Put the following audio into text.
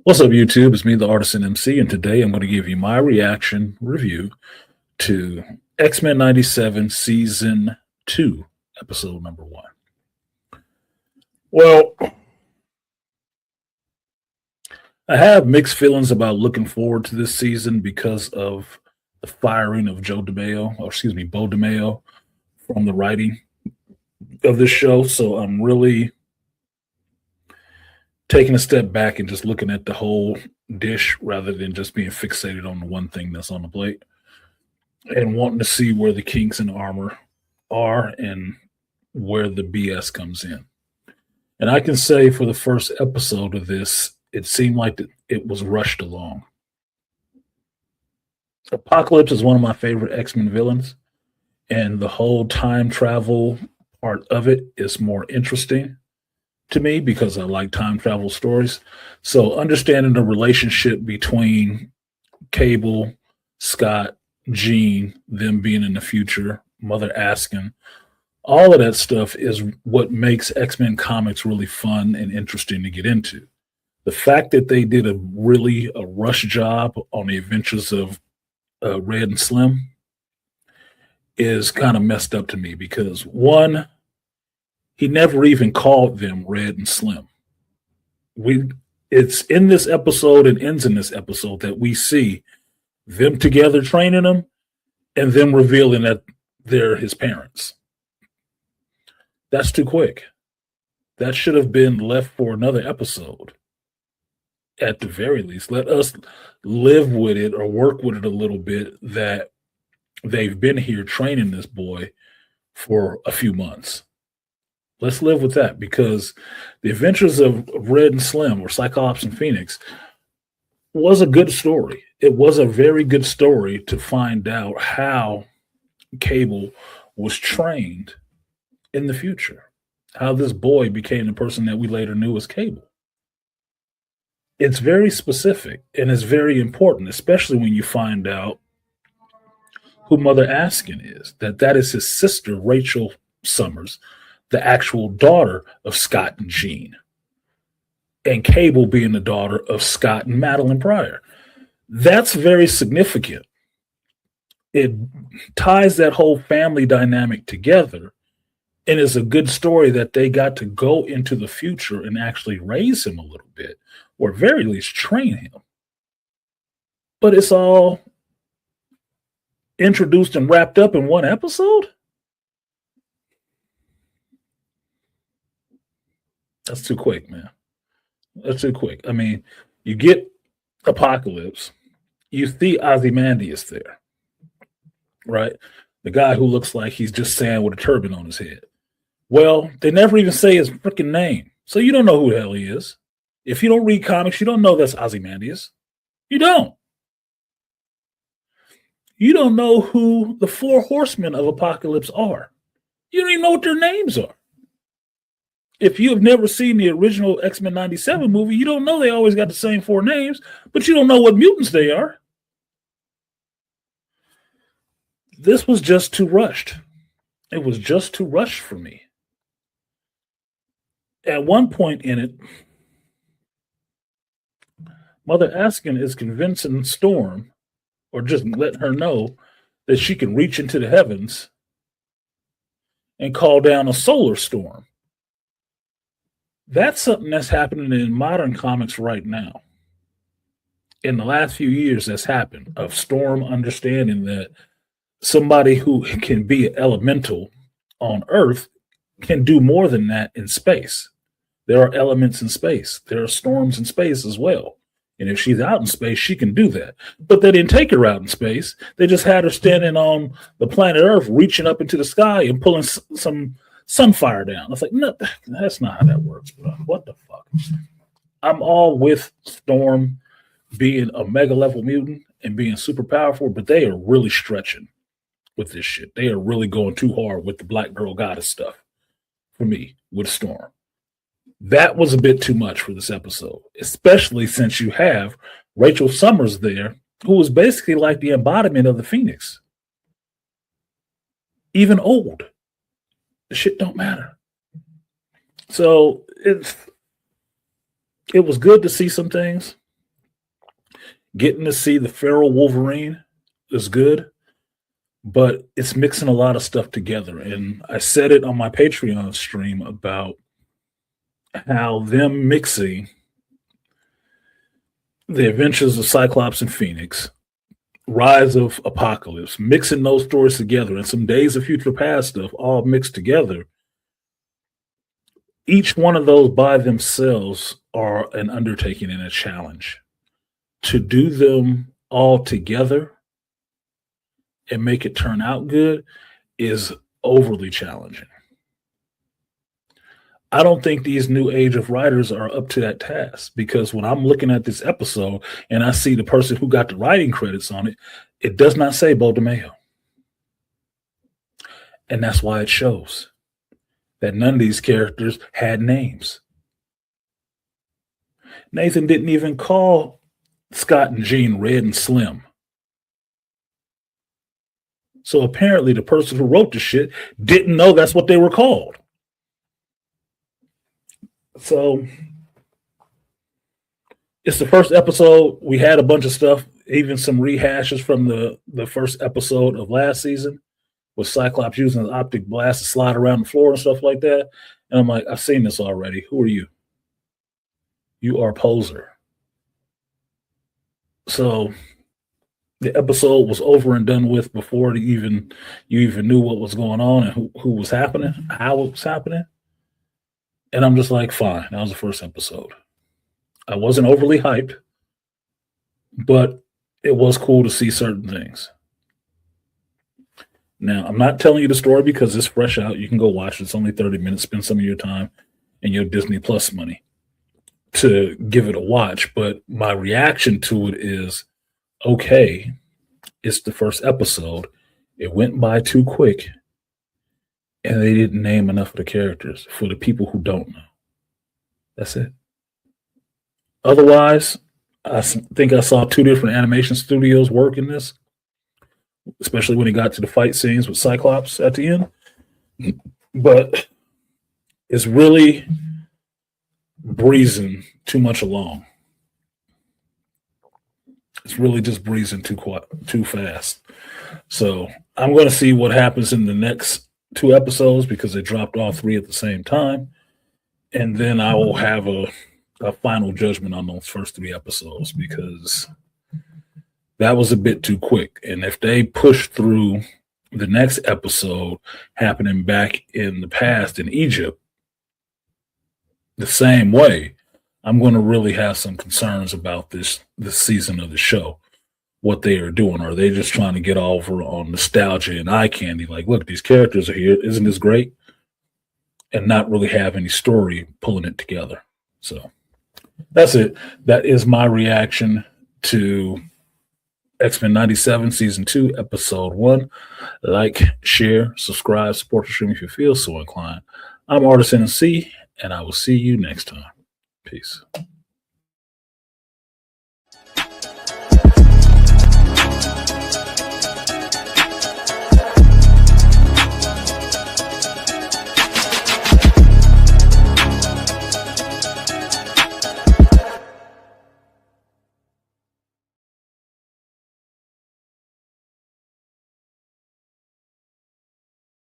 What's up, YouTube? It's me, the Artisan MC, and today I'm going to give you my reaction review to X-Men 97 Season 2, Episode number 1. Well, I have mixed feelings about looking forward to this season because of the firing of Bo DeMeo from the writing of this show. So I'm really taking a step back and just looking at the whole dish rather than just being fixated on the one thing that's on the plate and wanting to see where the kinks in the armor are and where the BS comes in. And I can say for the first episode of this, it seemed like it was rushed along. Apocalypse is one of my favorite X-Men villains, and the whole time travel part of it is more interesting to me because I like time travel stories. So understanding the relationship between Cable, Scott, Jean, them being in the future, Mother Askin, all of that stuff is what makes X-Men comics really fun and interesting to get into. The fact that they did a rush job on the adventures of Red and Slim is kind of messed up to me because one, he never even called them Red and Slim. It's in this episode and ends in this episode that we see them together training him and them revealing that they're his parents. That's too quick. That should have been left for another episode. At the very least, let us live with it or work with it a little bit that they've been here training this boy for a few months. Let's live with that because the adventures of Red and Slim or Cyclops and Phoenix was a good story. It was a very good story to find out how Cable was trained in the future, how this boy became the person that we later knew as Cable. It's very specific and it's very important, especially when you find out who Mother Askin is, that is his sister, Rachel Summers, the actual daughter of Scott and Jean, and Cable being the daughter of Scott and Madeline Pryor. That's very significant. It ties that whole family dynamic together and is a good story that they got to go into the future and actually raise him a little bit, or at very least train him. But it's all introduced and wrapped up in one episode? That's too quick, man. That's too quick. I mean, you get Apocalypse, you see Ozymandias there, right? The guy who looks like he's just Sam with a turban on his head. Well, they never even say his freaking name. So you don't know who the hell he is. If you don't read comics, you don't know that's Ozymandias. You don't. You don't know who the four horsemen of Apocalypse are. You don't even know what their names are. If you have never seen the original X-Men 97 movie, you don't know they always got the same four names, but you don't know what mutants they are. This was just too rushed. It was just too rushed for me. At one point in it, Mother Askin is convincing Storm, or just letting her know that she can reach into the heavens and call down a solar storm. That's something that's happening in modern comics right now. In the last few years, that's happened, of Storm understanding that somebody who can be elemental on Earth can do more than that in space. There are elements in space. There are storms in space as well. And if she's out in space, she can do that. But they didn't take her out in space. They just had her standing on the planet Earth, reaching up into the sky and pulling some sunfire down. I was like, no, that's not how that works, bro. What the fuck? I'm all with Storm being a mega level mutant and being super powerful, but they are really stretching with this shit. They are really going too hard with the Black Girl Goddess stuff for me with Storm. That was a bit too much for this episode, especially since you have Rachel Summers there, who was basically like the embodiment of the Phoenix. Even old. The shit don't matter. So it was good to see some things. Getting to see the feral Wolverine is good, but it's mixing a lot of stuff together. And I said it on my Patreon stream about how them mixing the adventures of Cyclops and Phoenix, Rise of Apocalypse, mixing those stories together, and some Days of Future Past stuff all mixed together. Each one of those by themselves are an undertaking and a challenge. To do them all together and make it turn out good is overly challenging. I don't think these new age of writers are up to that task, because when I'm looking at this episode and I see the person who got the writing credits on it, it does not say Beau DeMayo. And that's why it shows that none of these characters had names. Nathan didn't even call Scott and Jean Red and Slim. So apparently the person who wrote the shit didn't know that's what they were called. So it's the first episode. We had a bunch of stuff, even some rehashes from the first episode of last season with Cyclops using his optic blast to slide around the floor and stuff like that. And I'm like, I've seen this already. Who are you? You are a poser. So the episode was over and done with before you even knew what was going on and who was happening, how it was happening. And I'm just like, fine, that was the first episode. I wasn't overly hyped, but it was cool to see certain things. Now, I'm not telling you the story because it's fresh out. You can go watch it. It's only 30 minutes. Spend some of your time and your Disney Plus money to give it a watch. But my reaction to it is, okay, it's the first episode. It went by too quick. And they didn't name enough of the characters for the people who don't know. That's it. Otherwise, I think I saw two different animation studios work in this, especially when it got to the fight scenes with Cyclops at the end. But it's really breezing too much along. It's really just breezing too fast. So I'm going to see what happens in the next 2 episodes because they dropped all 3 at the same time. And then I will have a final judgment on those first 3 episodes because that was a bit too quick. And if they push through the next episode happening back in the past in Egypt the same way, I'm going to really have some concerns about this season of the show. What they are doing. Are they just trying to get over on nostalgia and eye candy? Like, look, these characters are here. Isn't this great? And not really have any story pulling it together. So that's it. That is my reaction to X-Men 97 Season 2, Episode 1. Like, share, subscribe, support the stream if you feel so inclined. I'm Artisan C, and I will see you next time. Peace.